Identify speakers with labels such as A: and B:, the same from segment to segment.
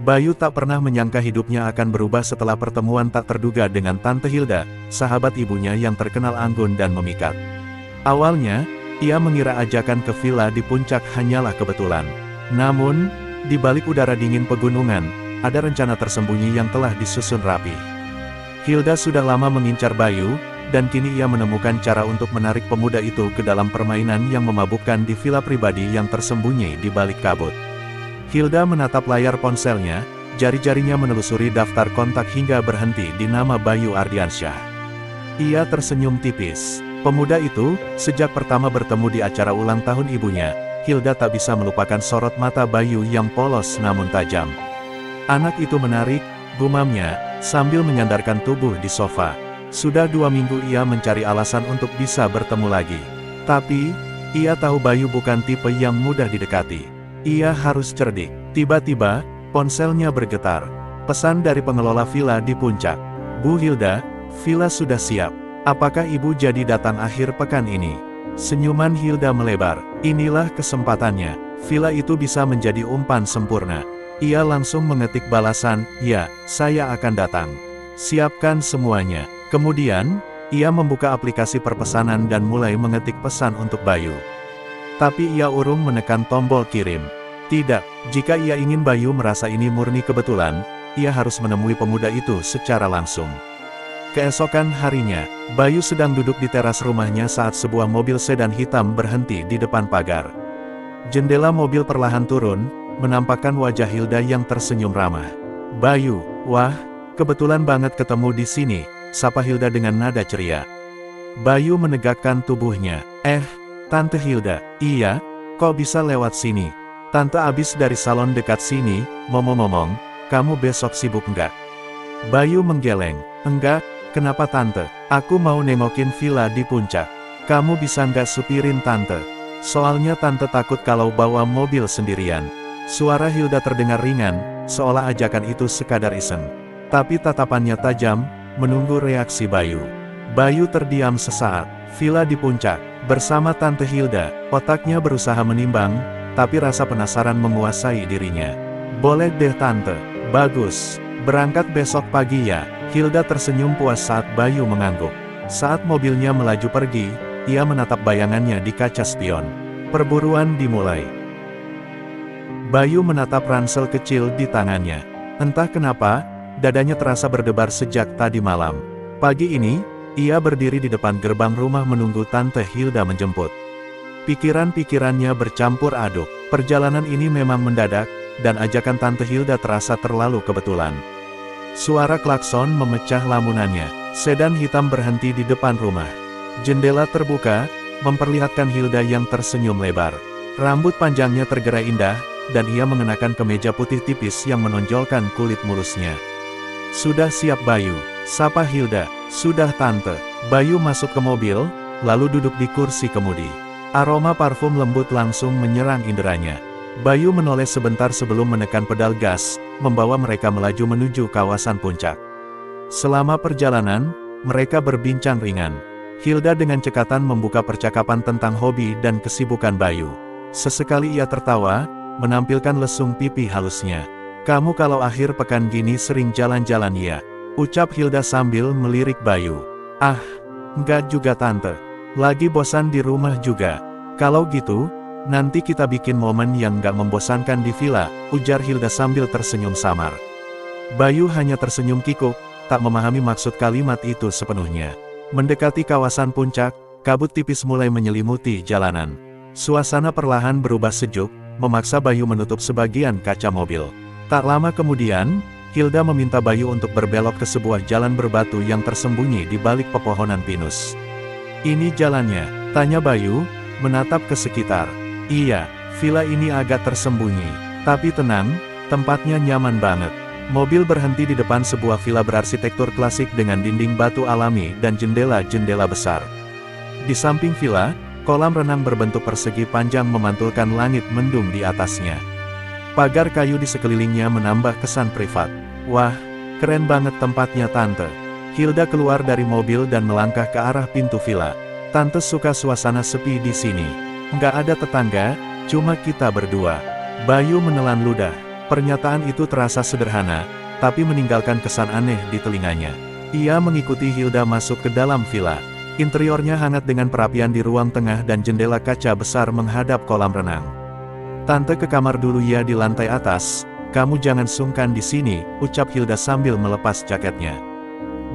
A: Bayu tak pernah menyangka hidupnya akan berubah setelah pertemuan tak terduga dengan Tante Hilda, sahabat ibunya yang terkenal anggun dan memikat. Awalnya, ia mengira ajakan ke villa di puncak hanyalah kebetulan. Namun, di balik udara dingin pegunungan, ada rencana tersembunyi yang telah disusun rapi. Hilda sudah lama mengincar Bayu, dan kini ia menemukan cara untuk menarik pemuda itu ke dalam permainan yang memabukkan di villa pribadi yang tersembunyi di balik kabut. Hilda menatap layar ponselnya, jari-jarinya menelusuri daftar kontak hingga berhenti di nama Bayu Ardiansyah. Ia tersenyum tipis. Pemuda itu, sejak pertama bertemu di acara ulang tahun ibunya, Hilda tak bisa melupakan sorot mata Bayu yang polos namun tajam. Anak itu menarik, gumamnya, sambil menyandarkan tubuh di sofa. Sudah 2 minggu ia mencari alasan untuk bisa bertemu lagi. Tapi, ia tahu Bayu bukan tipe yang mudah didekati. Ia harus cerdik. Tiba-tiba, ponselnya bergetar. Pesan dari pengelola villa di puncak. Bu Hilda, villa sudah siap. Apakah ibu jadi datang akhir pekan ini? Senyuman Hilda melebar. Inilah kesempatannya. Villa itu bisa menjadi umpan sempurna. Ia langsung mengetik balasan, ya, saya akan datang. Siapkan semuanya. Kemudian, ia membuka aplikasi perpesanan dan mulai mengetik pesan untuk Bayu. Tapi ia urung menekan tombol kirim. Tidak, jika ia ingin Bayu merasa ini murni kebetulan, ia harus menemui pemuda itu secara langsung. Keesokan harinya, Bayu sedang duduk di teras rumahnya saat sebuah mobil sedan hitam berhenti di depan pagar. Jendela mobil perlahan turun, menampakkan wajah Hilda yang tersenyum ramah. Bayu, wah, kebetulan banget ketemu di sini, sapa Hilda dengan nada ceria. Bayu menegakkan tubuhnya. Tante Hilda, iya, kok bisa lewat sini? Tante abis dari salon dekat sini, ngomong-ngomong, kamu besok sibuk nggak? Bayu menggeleng. Enggak, kenapa tante? Aku mau nengokin villa di puncak. Kamu bisa nggak supirin tante? Soalnya tante takut kalau bawa mobil sendirian. Suara Hilda terdengar ringan, seolah ajakan itu sekadar iseng. Tapi tatapannya tajam, menunggu reaksi Bayu. Bayu terdiam sesaat. Villa di puncak, bersama Tante Hilda, otaknya berusaha menimbang, tapi rasa penasaran menguasai dirinya. Boleh deh tante, bagus. Berangkat besok pagi ya. Hilda tersenyum puas saat Bayu mengangguk. Saat mobilnya melaju pergi, ia menatap bayangannya di kaca spion. Perburuan dimulai. Bayu menatap ransel kecil di tangannya. Entah kenapa, dadanya terasa berdebar sejak tadi malam. Pagi ini, ia berdiri di depan gerbang rumah menunggu Tante Hilda menjemput. Pikiran-pikirannya bercampur aduk. Perjalanan ini memang mendadak, dan ajakan Tante Hilda terasa terlalu kebetulan. Suara klakson memecah lamunannya. Sedan hitam berhenti di depan rumah. Jendela terbuka, memperlihatkan Hilda yang tersenyum lebar. Rambut panjangnya tergerai indah, dan ia mengenakan kemeja putih tipis yang menonjolkan kulit mulusnya. Sudah siap Bayu, sapa Hilda. Sudah tante. Bayu masuk ke mobil, lalu duduk di kursi kemudi. Aroma parfum lembut langsung menyerang inderanya. Bayu menoleh sebentar sebelum menekan pedal gas, membawa mereka melaju menuju kawasan puncak. Selama perjalanan, mereka berbincang ringan. Hilda dengan cekatan membuka percakapan tentang hobi dan kesibukan Bayu. Sesekali ia tertawa, menampilkan lesung pipi halusnya. Kamu kalau akhir pekan gini sering jalan-jalan ya? Ucap Hilda sambil melirik Bayu. Ah, enggak juga tante. Lagi bosan di rumah juga. Kalau gitu, nanti kita bikin momen yang enggak membosankan di villa, ujar Hilda sambil tersenyum samar. Bayu hanya tersenyum kikuk, tak memahami maksud kalimat itu sepenuhnya. Mendekati kawasan puncak, kabut tipis mulai menyelimuti jalanan. Suasana perlahan berubah sejuk, memaksa Bayu menutup sebagian kaca mobil. Tak lama kemudian, Hilda meminta Bayu untuk berbelok ke sebuah jalan berbatu yang tersembunyi di balik pepohonan pinus. Ini jalannya, tanya Bayu, menatap ke sekitar. Iya, villa ini agak tersembunyi. Tapi tenang, tempatnya nyaman banget. Mobil berhenti di depan sebuah villa berarsitektur klasik dengan dinding batu alami dan jendela-jendela besar. Di samping villa, kolam renang berbentuk persegi panjang memantulkan langit mendung di atasnya. Pagar kayu di sekelilingnya menambah kesan privat. Wah, keren banget tempatnya tante. Hilda keluar dari mobil dan melangkah ke arah pintu villa. Tante suka suasana sepi di sini. Nggak ada tetangga, cuma kita berdua. Bayu menelan ludah. Pernyataan itu terasa sederhana, tapi meninggalkan kesan aneh di telinganya. Ia mengikuti Hilda masuk ke dalam villa. Interiornya hangat dengan perapian di ruang tengah dan jendela kaca besar menghadap kolam renang. "Tante ke kamar dulu ya di lantai atas, kamu jangan sungkan di sini," ucap Hilda sambil melepas jaketnya.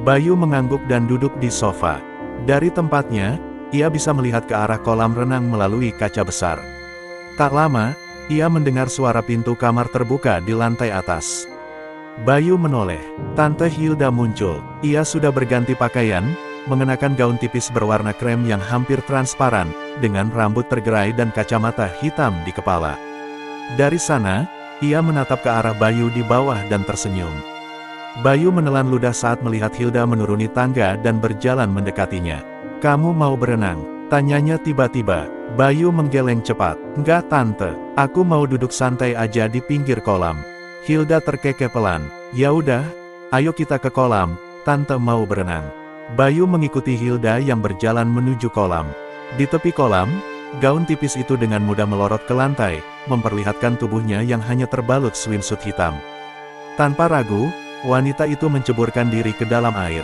A: Bayu mengangguk dan duduk di sofa. Dari tempatnya, ia bisa melihat ke arah kolam renang melalui kaca besar. Tak lama, ia mendengar suara pintu kamar terbuka di lantai atas. Bayu menoleh. Tante Hilda muncul. Ia sudah berganti pakaian, mengenakan gaun tipis berwarna krem yang hampir transparan, dengan rambut tergerai dan kacamata hitam di kepala. Dari sana, ia menatap ke arah Bayu di bawah dan tersenyum. Bayu menelan ludah saat melihat Hilda menuruni tangga dan berjalan mendekatinya. "Kamu mau berenang?" tanyanya tiba-tiba. Bayu menggeleng cepat. "Enggak tante, aku mau duduk santai aja di pinggir kolam." Hilda terkekeh pelan. "Ya udah, ayo kita ke kolam, tante mau berenang." Bayu mengikuti Hilda yang berjalan menuju kolam. Di tepi kolam, gaun tipis itu dengan mudah melorot ke lantai, memperlihatkan tubuhnya yang hanya terbalut swimsuit hitam. Tanpa ragu, wanita itu menceburkan diri ke dalam air.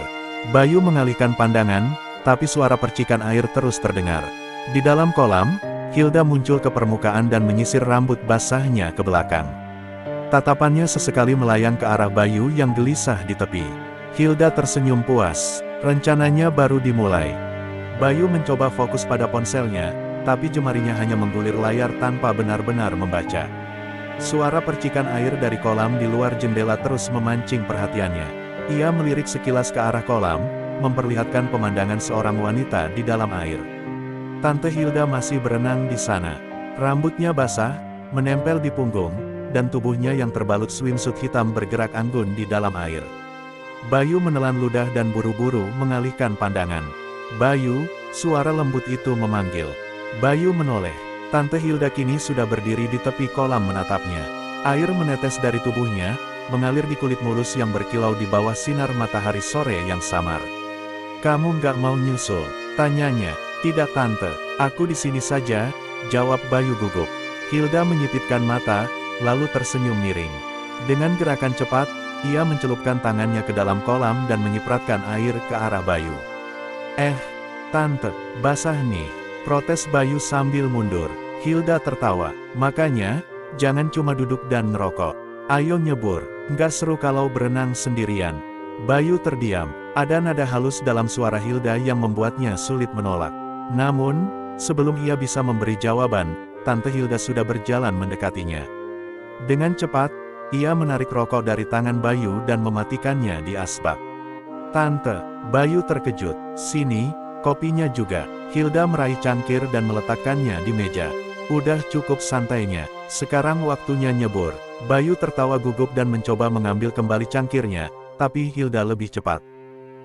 A: Bayu mengalihkan pandangan, tapi suara percikan air terus terdengar. Di dalam kolam, Hilda muncul ke permukaan dan menyisir rambut basahnya ke belakang. Tatapannya sesekali melayang ke arah Bayu yang gelisah di tepi. Hilda tersenyum puas. Rencananya baru dimulai. Bayu mencoba fokus pada ponselnya, tapi jemarinya hanya menggulir layar tanpa benar-benar membaca. Suara percikan air dari kolam di luar jendela terus memancing perhatiannya. Ia melirik sekilas ke arah kolam, memperlihatkan pemandangan seorang wanita di dalam air. Tante Hilda masih berenang di sana. Rambutnya basah, menempel di punggung, dan tubuhnya yang terbalut swimsuit hitam bergerak anggun di dalam air. Bayu menelan ludah dan buru-buru mengalihkan pandangan. "Bayu," suara lembut itu memanggil. Bayu menoleh. Tante Hilda kini sudah berdiri di tepi kolam menatapnya. Air menetes dari tubuhnya, mengalir di kulit mulus yang berkilau di bawah sinar matahari sore yang samar. "Kamu nggak mau nyusul?" tanyanya. "Tidak tante, aku di sini saja," jawab Bayu gugup. Hilda menyipitkan mata, lalu tersenyum miring. Dengan gerakan cepat, ia mencelupkan tangannya ke dalam kolam dan menyipratkan air ke arah Bayu. Tante, basah nih," protes Bayu sambil mundur. Hilda tertawa. "Makanya, jangan cuma duduk dan ngerokok. Ayo nyebur, nggak seru kalau berenang sendirian." Bayu terdiam. Ada nada halus dalam suara Hilda yang membuatnya sulit menolak. Namun, sebelum ia bisa memberi jawaban, Tante Hilda sudah berjalan mendekatinya. Dengan cepat, ia menarik rokok dari tangan Bayu dan mematikannya di asbak. "Tante," Bayu terkejut. "Sini, kopinya juga." Hilda meraih cangkir dan meletakkannya di meja. "Udah cukup santainya, sekarang waktunya nyebur." Bayu tertawa gugup dan mencoba mengambil kembali cangkirnya, tapi Hilda lebih cepat.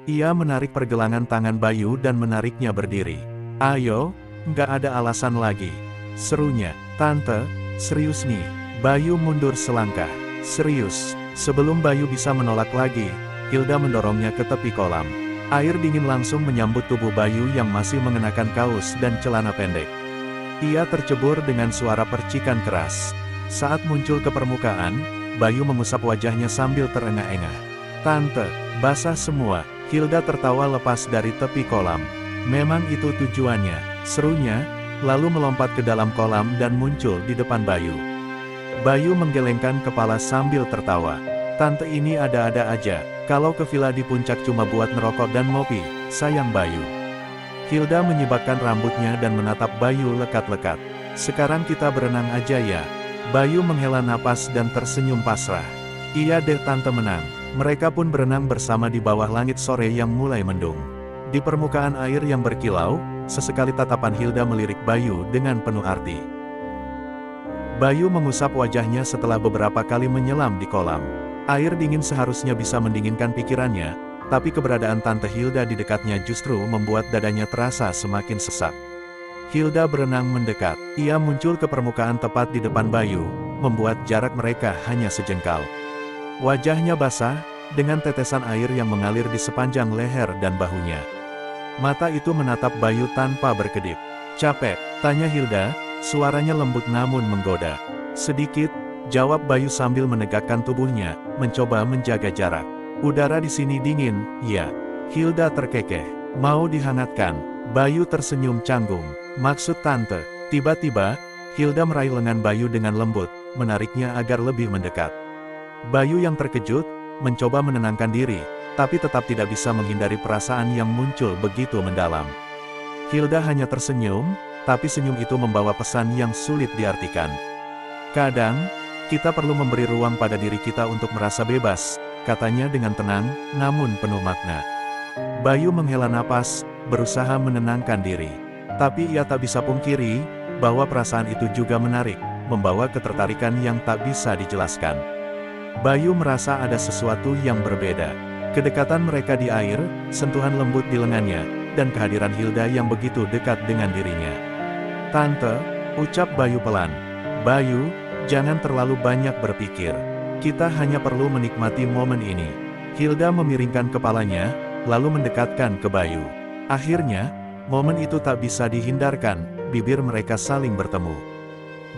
A: Ia menarik pergelangan tangan Bayu dan menariknya berdiri. "Ayo, nggak ada alasan lagi," serunya. "Tante, serius nih." Bayu mundur selangkah. "Serius." Sebelum Bayu bisa menolak lagi, Hilda mendorongnya ke tepi kolam. Air dingin langsung menyambut tubuh Bayu yang masih mengenakan kaos dan celana pendek. Ia tercebur dengan suara percikan keras. Saat muncul ke permukaan, Bayu mengusap wajahnya sambil terengah-engah. "Tante, basah semua." Hilda tertawa lepas dari tepi kolam. "Memang itu tujuannya," serunya, lalu melompat ke dalam kolam dan muncul di depan Bayu. Bayu menggelengkan kepala sambil tertawa. "Tante ini ada-ada aja, kalau ke villa di puncak cuma buat ngerokok dan ngopi, sayang Bayu." Hilda menyibakkan rambutnya dan menatap Bayu lekat-lekat. "Sekarang kita berenang aja ya." Bayu menghela napas dan tersenyum pasrah. "Iya deh tante menang." Mereka pun berenang bersama di bawah langit sore yang mulai mendung. Di permukaan air yang berkilau, sesekali tatapan Hilda melirik Bayu dengan penuh arti. Bayu mengusap wajahnya setelah beberapa kali menyelam di kolam. Air dingin seharusnya bisa mendinginkan pikirannya, tapi keberadaan Tante Hilda di dekatnya justru membuat dadanya terasa semakin sesak. Hilda berenang mendekat. Ia muncul ke permukaan tepat di depan Bayu, membuat jarak mereka hanya sejengkal. Wajahnya basah, dengan tetesan air yang mengalir di sepanjang leher dan bahunya. Mata itu menatap Bayu tanpa berkedip. "Capek?" tanya Hilda, suaranya lembut namun menggoda. "Sedikit, Jawab Bayu sambil menegakkan tubuhnya, mencoba menjaga jarak. Udara di sini dingin, ya. Hilda terkekeh. Mau dihangatkan? Bayu tersenyum canggung. Maksud tante. Tiba-tiba, Hilda meraih lengan Bayu dengan lembut, menariknya agar lebih mendekat. Bayu yang terkejut, mencoba menenangkan diri, tapi tetap tidak bisa menghindari perasaan yang muncul begitu mendalam. Hilda hanya tersenyum, tapi senyum itu membawa pesan yang sulit diartikan. Kadang, kita perlu memberi ruang pada diri kita untuk merasa bebas, katanya dengan tenang, namun penuh makna. Bayu menghela napas, berusaha menenangkan diri. Tapi ia tak bisa pungkiri, bahwa perasaan itu juga menarik, membawa ketertarikan yang tak bisa dijelaskan. Bayu merasa ada sesuatu yang berbeda. Kedekatan mereka di air, sentuhan lembut di lengannya, dan kehadiran Hilda yang begitu dekat dengan dirinya. Tante, ucap Bayu pelan. Bayu, jangan terlalu banyak berpikir. Kita hanya perlu menikmati momen ini. Hilda memiringkan kepalanya, lalu mendekatkan ke Bayu. Akhirnya, momen itu tak bisa dihindarkan, bibir mereka saling bertemu.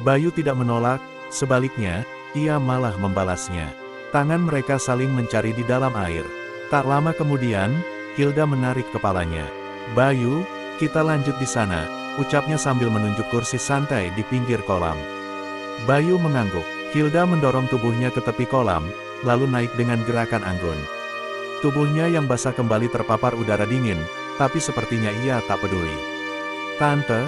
A: Bayu tidak menolak, sebaliknya, ia malah membalasnya. Tangan mereka saling mencari di dalam air. Tak lama kemudian, Hilda menarik kepalanya. Bayu, kita lanjut di sana, ucapnya sambil menunjuk kursi santai di pinggir kolam. Bayu mengangguk. Hilda mendorong tubuhnya ke tepi kolam, lalu naik dengan gerakan anggun. Tubuhnya yang basah kembali terpapar udara dingin, tapi sepertinya ia tak peduli. Tante,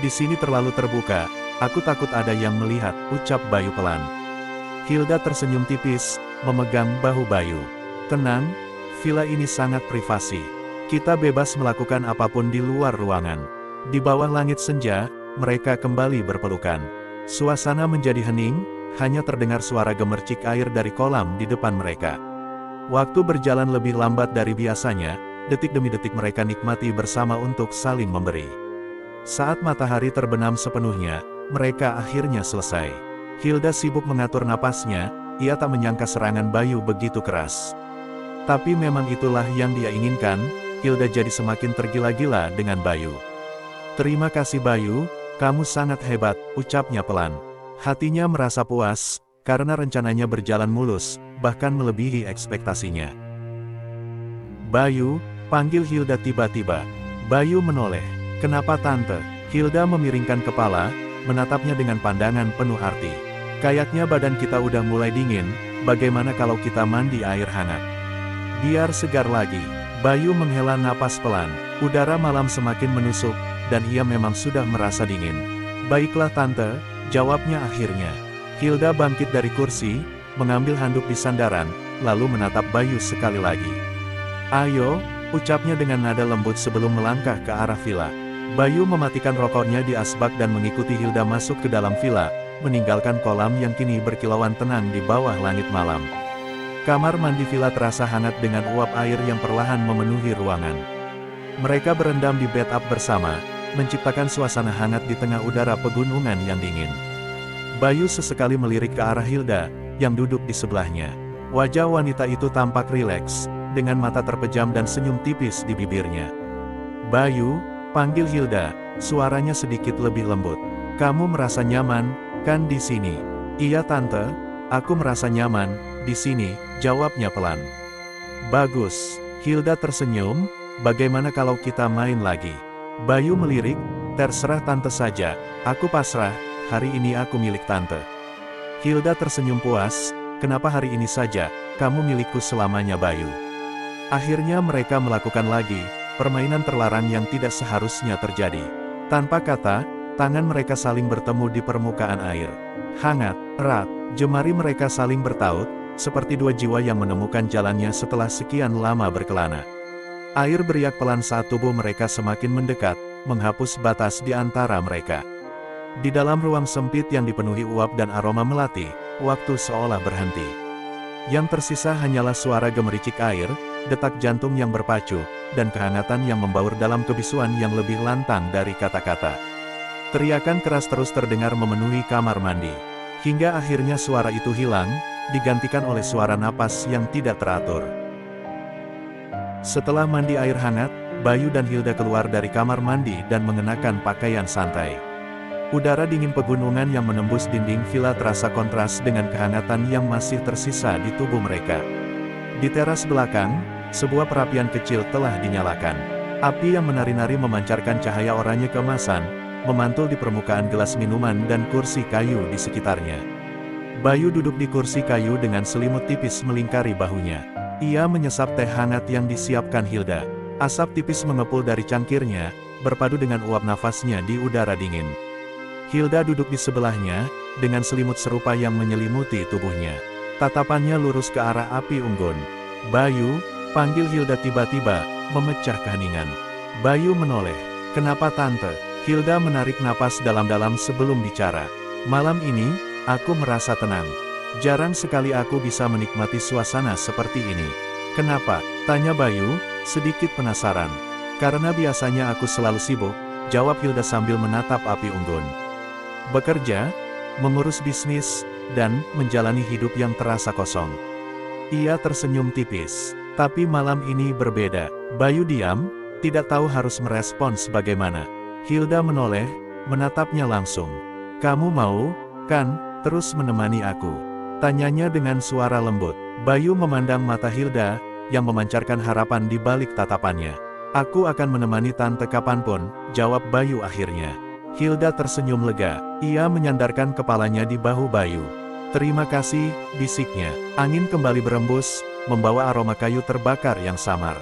A: di sini terlalu terbuka, aku takut ada yang melihat, ucap Bayu pelan. Hilda tersenyum tipis, memegang bahu Bayu. Tenang, villa ini sangat privasi. Kita bebas melakukan apapun di luar ruangan. Di bawah langit senja, mereka kembali berpelukan. Suasana menjadi hening, hanya terdengar suara gemercik air dari kolam di depan mereka. Waktu berjalan lebih lambat dari biasanya, detik demi detik mereka nikmati bersama untuk saling memberi. Saat matahari terbenam sepenuhnya, mereka akhirnya selesai. Hilda sibuk mengatur napasnya, ia tak menyangka serangan Bayu begitu keras. Tapi memang itulah yang dia inginkan, Hilda jadi semakin tergila-gila dengan Bayu. Terima kasih Bayu, kamu sangat hebat, ucapnya pelan. Hatinya merasa puas, karena rencananya berjalan mulus, bahkan melebihi ekspektasinya. Bayu, panggil Hilda tiba-tiba. Bayu menoleh. Kenapa tante? Hilda memiringkan kepala, menatapnya dengan pandangan penuh arti. Kayaknya badan kita udah mulai dingin, bagaimana kalau kita mandi air hangat? Biar segar lagi. Bayu menghela napas pelan. Udara malam semakin menusuk, dan ia memang sudah merasa dingin. Baiklah tante, jawabnya akhirnya. Hilda bangkit dari kursi, mengambil handuk di sandaran, lalu menatap Bayu sekali lagi. Ayo, ucapnya dengan nada lembut sebelum melangkah ke arah villa. Bayu mematikan rokoknya di asbak dan mengikuti Hilda masuk ke dalam villa, meninggalkan kolam yang kini berkilauan tenang di bawah langit malam. Kamar mandi villa terasa hangat dengan uap air yang perlahan memenuhi ruangan. Mereka berendam di bathtub bersama, menciptakan suasana hangat di tengah udara pegunungan yang dingin. Bayu sesekali melirik ke arah Hilda, yang duduk di sebelahnya. Wajah wanita itu tampak rileks, dengan mata terpejam dan senyum tipis di bibirnya. Bayu, panggil Hilda, suaranya sedikit lebih lembut. Kamu merasa nyaman, kan di sini? Iya tante, aku merasa nyaman, di sini, jawabnya pelan. Bagus, Hilda tersenyum, bagaimana kalau kita main lagi? Bayu melirik, terserah tante saja, aku pasrah, hari ini aku milik tante. Hilda tersenyum puas, kenapa hari ini saja, kamu milikku selamanya Bayu. Akhirnya mereka melakukan lagi, permainan terlarang yang tidak seharusnya terjadi. Tanpa kata, tangan mereka saling bertemu di permukaan air. Hangat, erat, jemari mereka saling bertaut, seperti dua jiwa yang menemukan jalannya setelah sekian lama berkelana. Air beriak pelan saat tubuh mereka semakin mendekat, menghapus batas di antara mereka. Di dalam ruang sempit yang dipenuhi uap dan aroma melati, waktu seolah berhenti. Yang tersisa hanyalah suara gemericik air, detak jantung yang berpacu, dan kehangatan yang membaur dalam kebisuan yang lebih lantang dari kata-kata. Teriakan keras terus terdengar memenuhi kamar mandi. Hingga akhirnya suara itu hilang, digantikan oleh suara napas yang tidak teratur. Setelah mandi air hangat, Bayu dan Hilda keluar dari kamar mandi dan mengenakan pakaian santai. Udara dingin pegunungan yang menembus dinding villa terasa kontras dengan kehangatan yang masih tersisa di tubuh mereka. Di teras belakang, sebuah perapian kecil telah dinyalakan. Api yang menari-nari memancarkan cahaya oranye keemasan, memantul di permukaan gelas minuman dan kursi kayu di sekitarnya. Bayu duduk di kursi kayu dengan selimut tipis melingkari bahunya. Ia menyesap teh hangat yang disiapkan Hilda. Asap tipis mengepul dari cangkirnya, berpadu dengan uap nafasnya di udara dingin. Hilda duduk di sebelahnya, dengan selimut serupa yang menyelimuti tubuhnya. Tatapannya lurus ke arah api unggun. "Bayu," panggil Hilda tiba-tiba, memecah keheningan. Bayu menoleh. "Kenapa Tante?" Hilda menarik napas dalam-dalam sebelum bicara. "Malam ini, aku merasa tenang. Jarang sekali aku bisa menikmati suasana seperti ini." "Kenapa?" tanya Bayu, sedikit penasaran. "Karena biasanya aku selalu sibuk," jawab Hilda sambil menatap api unggun. "Bekerja, mengurus bisnis, dan menjalani hidup yang terasa kosong." Ia tersenyum tipis. "Tapi malam ini berbeda." Bayu diam, tidak tahu harus merespons bagaimana. Hilda menoleh, menatapnya langsung. "Kamu mau, kan, terus menemani aku?" tanyanya dengan suara lembut. Bayu memandang mata Hilda, yang memancarkan harapan di balik tatapannya. "Aku akan menemani Tante kapanpun," jawab Bayu akhirnya. Hilda tersenyum lega. Ia menyandarkan kepalanya di bahu Bayu. "Terima kasih," bisiknya. Angin kembali berembus, membawa aroma kayu terbakar yang samar.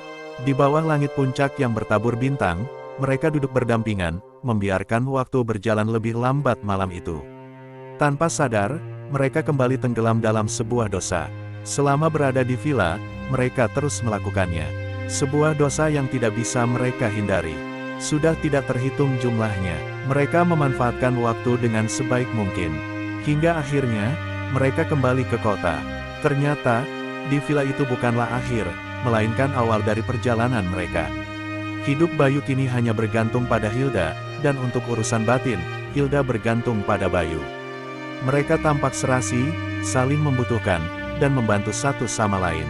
A: Di bawah langit puncak yang bertabur bintang, mereka duduk berdampingan, membiarkan waktu berjalan lebih lambat malam itu. Tanpa sadar, mereka kembali tenggelam dalam sebuah dosa. Selama berada di villa, mereka terus melakukannya. Sebuah dosa yang tidak bisa mereka hindari. Sudah tidak terhitung jumlahnya. Mereka memanfaatkan waktu dengan sebaik mungkin. Hingga akhirnya, mereka kembali ke kota. Ternyata, di villa itu bukanlah akhir, melainkan awal dari perjalanan mereka. Hidup Bayu kini hanya bergantung pada Hilda, dan untuk urusan batin, Hilda bergantung pada Bayu. Mereka tampak serasi, saling membutuhkan, dan membantu satu sama lain.